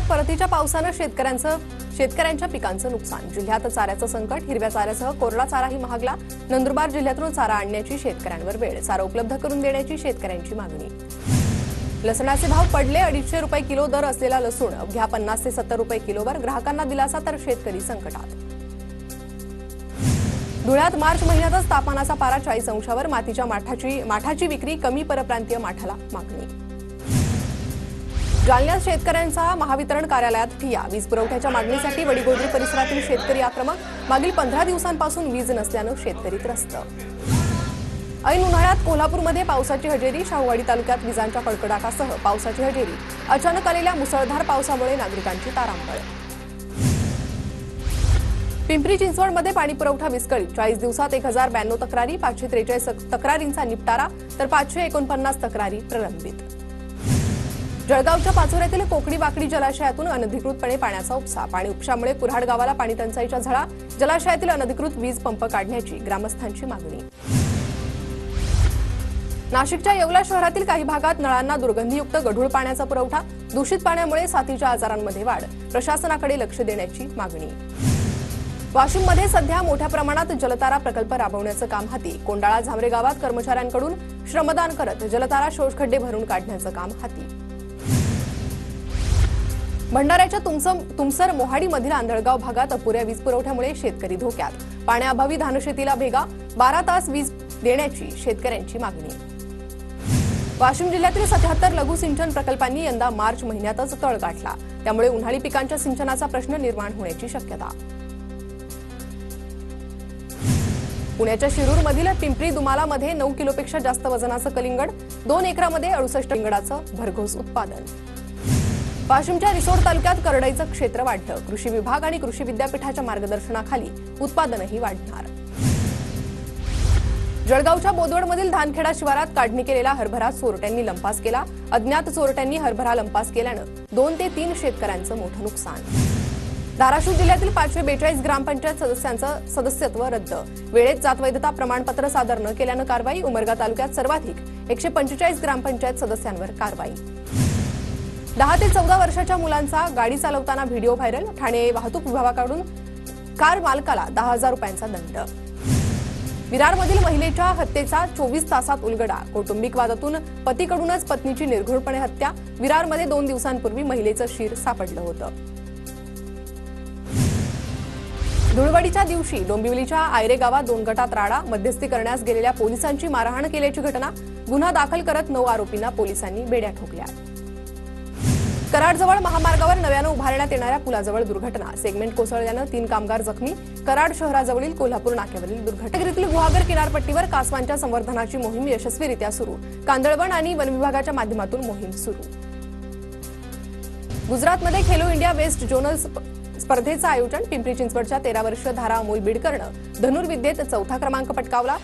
परतीच्या पावसानं शेतकऱ्यांच्या पिकांचं नुकसान। जिल्ह्यात चाऱ्याचं संकट, हिरव्या चाऱ्यासह कोरडा चाराही महागला। नंदुरबार जिल्ह्यातून चारा आणण्याची शेतकऱ्यांवर वेळ, चारा उपलब्ध करून देण्याची शेतकऱ्यांची मागणी। लसणाचे भाव पडले, 250 रुपये किलो दर असलेला लसूण अवघ्या 50 ते 70 रुपये किलोवर। ग्राहकांना दिलासा तर शेतकरी संकटात। धुळ्यात मार्च महिन्यातच तापमानाचा पारा 40 अंशावर, मातीच्या माठाची विक्री कमी, परप्रांतीय माठाला मागणी। जालन्यात शेतकऱ्यांचा महावितरण कार्यालयात ठिय्या, वीज पुरवठ्याच्या मागणीसाठी वडीगोद्री परिसरातील शेतकरी आक्रमक। मागील 15 दिवसांपासून वीज नसल्यानं शेतकरी त्रस्त। ऐन उन्हाळ्यात कोल्हापूरमध्ये पावसाची हजेरी, शाहूवाडी तालुक्यात विजांच्या कडकडाटासह पावसाची हजेरी। अचानक आलेल्या मुसळधार पावसामुळे नागरिकांची तारांबळ। पिंपरी चिंचवडमध्ये पाणी पुरवठा विस्कळीत, 40 दिवसात 1092 तक्रारी, 543 तक्रारींचा निपटारा तर 549 तक्रारी प्रलंबित। जळगावच्या पाचोऱ्यातील कोकडी वाकडी जलाशयातून अनधिकृतपणे पाण्याचा उपसा, पाणी उपशामुळे कुऱ्हाड गावाला पाणी टंचाईच्या झळा। जलाशयातील अनधिकृत वीज पंप काढण्याची ग्रामस्थांची मागणी। नाशिकच्या येवला शहरातील काही भागात नळांना दुर्गंधीयुक्त गढूळ पाण्याचा पुरवठा, दूषित पाण्यामुळे साथीच्या आजारांमध्ये वाढ, प्रशासनाकडे लक्ष देण्याची मागणी। वाशिममध्ये सध्या मोठ्या प्रमाणात जलतारा प्रकल्प राबवण्याचं काम हाती, कोंडाळा झामरे गावात कर्मचाऱ्यांकडून श्रमदान करत जलतारा शोषखड्डे भरून काढण्याचं काम हाती। भंडाऱ्याच्या तुमसर मोहाडीमधील आंधळगाव भागात अपुऱ्या वीज पुरवठ्यामुळे शेतकरी धोक्यात, पाण्याअभावी धानशेतीला भेगा, 12 तास वीज देण्याची शेतकऱ्यांची मागणी। वाशिम जिल्ह्यातील 77 लघु सिंचन प्रकल्पांनी यंदा मार्च महिन्यातच तळ गाठला, त्यामुळे उन्हाळी पिकांच्या सिंचनाचा प्रश्न निर्माण होण्याची शक्यता। पुण्याच्या शिरूरमधील पिंपरी दुमालामध्ये 9 किलोपेक्षा जास्त वजनाचं कलिंगड, 2 एकरामध्ये 68 कलिंगडाचं भरघोस उत्पादन। वाशिमच्या रिसोड तालुक्यात करडईचं क्षेत्र वाढलं, कृषी विभाग आणि कृषी विद्यापीठाच्या मार्गदर्शनाखाली उत्पादनही वाढणार। जळगावच्या बोदवडमधील धानखेडा शिवारात काढणी केलेला हरभरा चोरट्यांनी लंपास केला, अज्ञात चोरट्यांनी हरभरा लंपास केल्यानं 2 ते 3 शेतकऱ्यांचं मोठं नुकसान। धाराशिव जिल्ह्यातील 542 ग्रामपंचायत सदस्यांचं सदस्यत्व रद्द, वेळेत जात वैधता प्रमाणपत्र सादर न केल्यानं कारवाई। उमरगा तालुक्यात सर्वाधिक 145 ग्रामपंचायत सदस्यांवर कारवाई। 10 ते 14 वर्षाच्या मुलांचा गाडी चालवताना व्हिडिओ व्हायरल, ठाणे वाहतूक विभागाकडून कार मालकाला 10,000 रुपयांचा दंड। विरारमधील महिलेच्या हत्येचा 24 तासात उलगडा, कौटुंबिक वादातून पतीकडूनच पत्नीची निर्घृणपणे हत्या। विरारमध्ये 2 दिवसांपूर्वी महिलेचं शीर सापडलं होतं। धुळवडीच्या दिवशी डोंबिवलीच्या आयरे गावात 2 गटात राडा, मध्यस्थी करण्यास गेलेल्या पोलिसांची मारहाण केल्याची घटना, गुन्हा दाखल करत 9 आरोपींना पोलिसांनी बेड्या ठोकल्या। कराडजवळ महामार्गावर नव्यानं उभारण्यात येणाऱ्या पुलाजवळ दुर्घटना, सेगमेंट कोसळल्यानं 3 कामगार जखमी। कराड शहराजवळील कोल्हापूर नाक्यावरील दुर्घटना। रत्नागिरीतील गुहागर किनारपट्टीवर कासवांच्या संवर्धनाची मोहीम यशस्वीरित्या सुरू, कांदळवन आणि वन विभागाच्या माध्यमातून मोहीम सुरू। गुजरातमध्ये खेलो इंडिया वेस्ट झोनल स्पर्धेचं आयोजन, पिंपरी चिंचवडच्या 13 वर्षीय धारा अमोल बिडकरनं धनुर्विद्येत 4था क्रमांक पटकावला।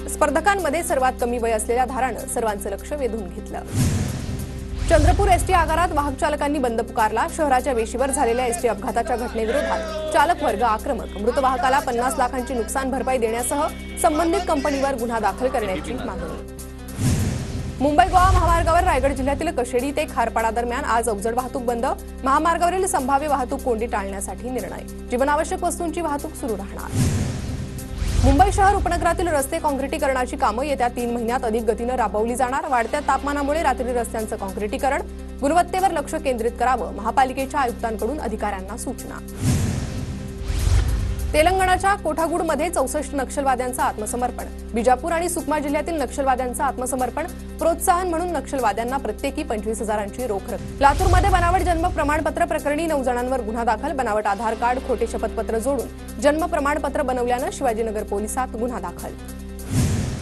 स्पर्धकांमध्ये सर्वात कमी वय असलेल्या धारानं सर्वांचं लक्ष वेधून घेतलं। चंद्रपूर एसटी आगारात वाहक चालकांनी बंद पुकारला, शहराच्या वेशीवर झालेल्या एसटी अपघाताच्या घटनेविरोधात चालक वर्ग आक्रमक, मृत वाहकाला 50 लाखांची नुकसान भरपाई देण्यासह संबंधित कंपनीवर गुन्हा दाखल करण्याची मागणी। मुंबई गोवा महामार्गावर रायगड जिल्ह्यातील कशेडी ते खारपाडा दरम्यान आज अवजड वाहतूक बंद, महामार्गावरील संभाव्य वाहतूक कोंडी टाळण्यासाठी निर्णय, जीवनावश्यक वस्तूंची वाहतूक सुरू राहणार। मुंबई शहर उपनगरातील रस्ते काँक्रिटीकरणाची कामं येत्या 3 महिन्यात अधिक गतीनं राबवली जाणार, वाढत्या तापमानामुळे रात्री रस्त्यांचं काँक्रिटीकरण, गुणवत्तेवर लक्ष केंद्रित करावं, महापालिकेच्या आयुक्तांकडून अधिकाऱ्यांना सूचना। तेलंगणाच्या कोठागूडमध्ये 64 नक्षलवाद्यांचं आत्मसमर्पण, बिजापूर आणि सुकमा जिल्ह्यातील नक्षलवाद्यांचं आत्मसमर्पण, प्रोत्साहन म्हणून नक्षलवाद्यांना प्रत्येकी 25,000ची रोख रक्कम। लातूरमध्ये बनावट जन्म प्रमाणपत्र प्रकरणी 9 जणांवर गुन्हा दाखल, बनावट आधार कार्ड, खोटे शपथपत्र जोडून जन्म प्रमाणपत्र बनवल्यानं शिवाजीनगर पोलिसात गुन्हा दाखल।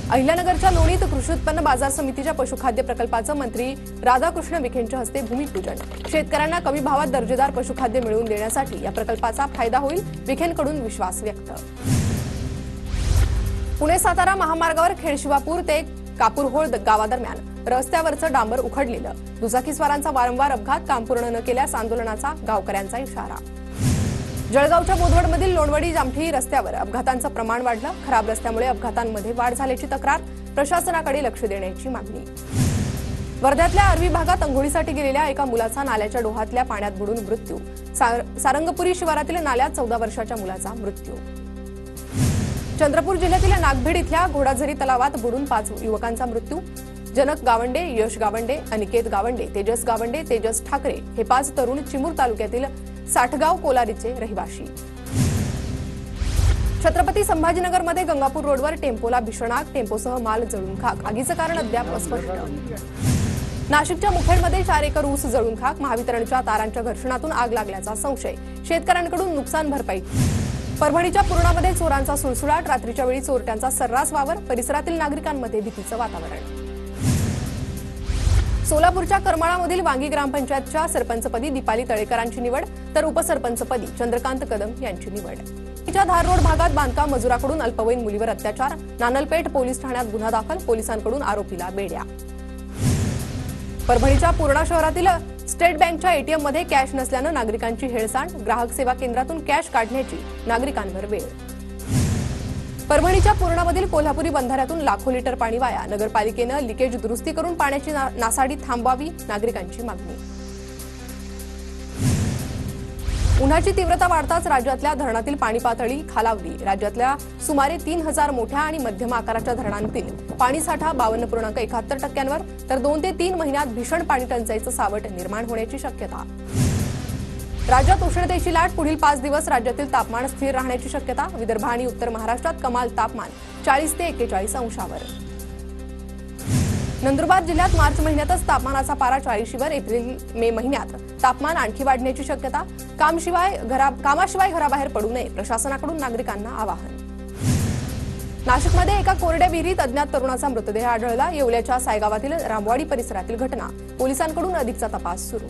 अहिल्यानगरच्या लोणीत कृषी उत्पन्न बाजार समितीच्या पशुखाद्य प्रकल्पाचं मंत्री राधाकृष्ण विखेंच्या हस्ते भूमिपूजन, शेतकऱ्यांना कमी भावात दर्जेदार पशुखाद्य मिळवून देण्यासाठी या प्रकल्पाचा फायदा होईल, विखेंकडून विश्वास व्यक्त। पुणे सातारा महामार्गावर खेडशिवापूर ते कापूरहोळ गावादरम्यान रस्त्यावरचं डांबर उखडलेलं, दुचाकीस्वारांचा वारंवार अपघात, काम पूर्ण न केल्यास आंदोलनाचा गावकऱ्यांचा इशारा। जळगावच्या बोदवडमधील लोणवडी जामठी रस्त्यावर अपघातांचं प्रमाण वाढलं, खराब रस्त्यामुळे अपघातांमध्ये वाढ झाल्याची तक्रार, प्रशासनाकडे लक्ष देण्याची मागणी। वर्ध्यातल्या आर्वी भागात अंघोळीसाठी गेलेल्या एका मुलाचा नाल्याच्या डोहातल्या पाण्यात बुडून मृत्यू। सारंगपुरी शिवारातील नाल्यात 14 वर्षाच्या मुलाचा मृत्यू। चंद्रपूर जिल्ह्यातील नागभीड इथल्या घोडाझरी तलावात बुडून 5 युवकांचा मृत्यू। जनक गावंडे, यश गावंडे, अनिकेत गावंडे, तेजस गावंडे, तेजस ठाकरे हे 5 तरुण चिमूर तालुक्यातील साठगाव कोलारीचे रहिवाशी। छत्रपती संभाजीनगरमध्ये गंगापूर रोडवर टेम्पोला भीषण आग, टेम्पोसह माल जळून खाक। आगीचं कारण अद्याप अस्पष्ट। नाशिकच्या मुखेडमध्ये 4 एकर ऊस जळून खाक, महावितरणच्या तारांच्या घर्षणातून आग लागल्याचा संशय, शेतकऱ्यांकडून नुकसान भरपाई। परभणीच्या पूर्णामध्ये चोरांचा सुळसुळाट, रात्रीच्या वेळी चोरट्यांचा सर्रास वावर, परिसरातील नागरिकांमध्ये भीतीचं वातावरण। सोलापूरच्या करमाळामधील वांगी ग्रामपंचायतच्या सरपंचपदी दीपाली तळेकरांची निवड, तर उपसरपंचपदी चंद्रकांत कदम यांची निवड। धार रोड भागात बांधकाम मजुराकडून अल्पवयीन मुलीवर अत्याचार, नानलपेठ पोलीस ठाण्यात गुन्हा दाखल, पोलिसांकडून आरोपीला बेड्या। परभणीच्या पूर्णा शहरातील स्टेट बँकच्या एटीएम मध्ये कॅश नसल्यानं नागरिकांची हेळसांड, ग्राहक सेवा केंद्रातून कॅश काढण्याची नागरिकांवर वेळ। परभणीच्या पूर्णामधील कोल्हापुरी बंधाऱ्यातून लाखो लिटर पाणी वाया, नगरपालिकेनं लिकेज दुरुस्ती करून पाण्याची नासाडी थांबवावी, नागरिकांची मागणी। उन्हाची तीव्रता वाढताच राज्यातल्या धरणातील पाणी पातळी खालावली। राज्यातल्या सुमारे 3000 मोठ्या आणि मध्यम आकाराच्या धरणांतील पाणीसाठा 52.71%वर, तर 2 ते 3 महिन्यात भीषण पाणी टंचाईचं सावट निर्माण होण्याची शक्यता। राज्यात उष्णतेची लाट, पुढील 5 दिवस राज्यातील तापमान स्थिर राहण्याची शक्यता। विदर्भ आणि उत्तर महाराष्ट्रात कमाल तापमान 40 ते 41 अंशावर। नंदुरबार जिल्ह्यात मार्च महिन्यातच तापमानाचा पारा 40वर, एप्रिल मे महिन्यात तापमान आणखी वाढण्याची शक्यता। कामाशिवाय घराबाहेर पडू नये, प्रशासनाकडून नागरिकांना आवाहन। नाशिकमध्ये एका कोरड्या विहिरीत अज्ञात तरुणाचा मृतदेह आढळला। येवल्याच्या सायगावातील रामवाडी परिसरातील घटना, पोलिसांकडून अधिकचा तपास सुरू।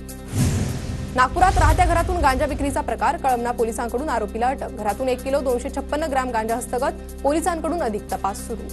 नागपुरात राहत्या घरातून गांजा विक्रीचा प्रकार, कळमना पोलिसांकडून आरोपीला अटक। घरातून 1 किलो 256 ग्रॅम गांजा हस्तगत, पोलिसांकडून अधिक तपास सुरू।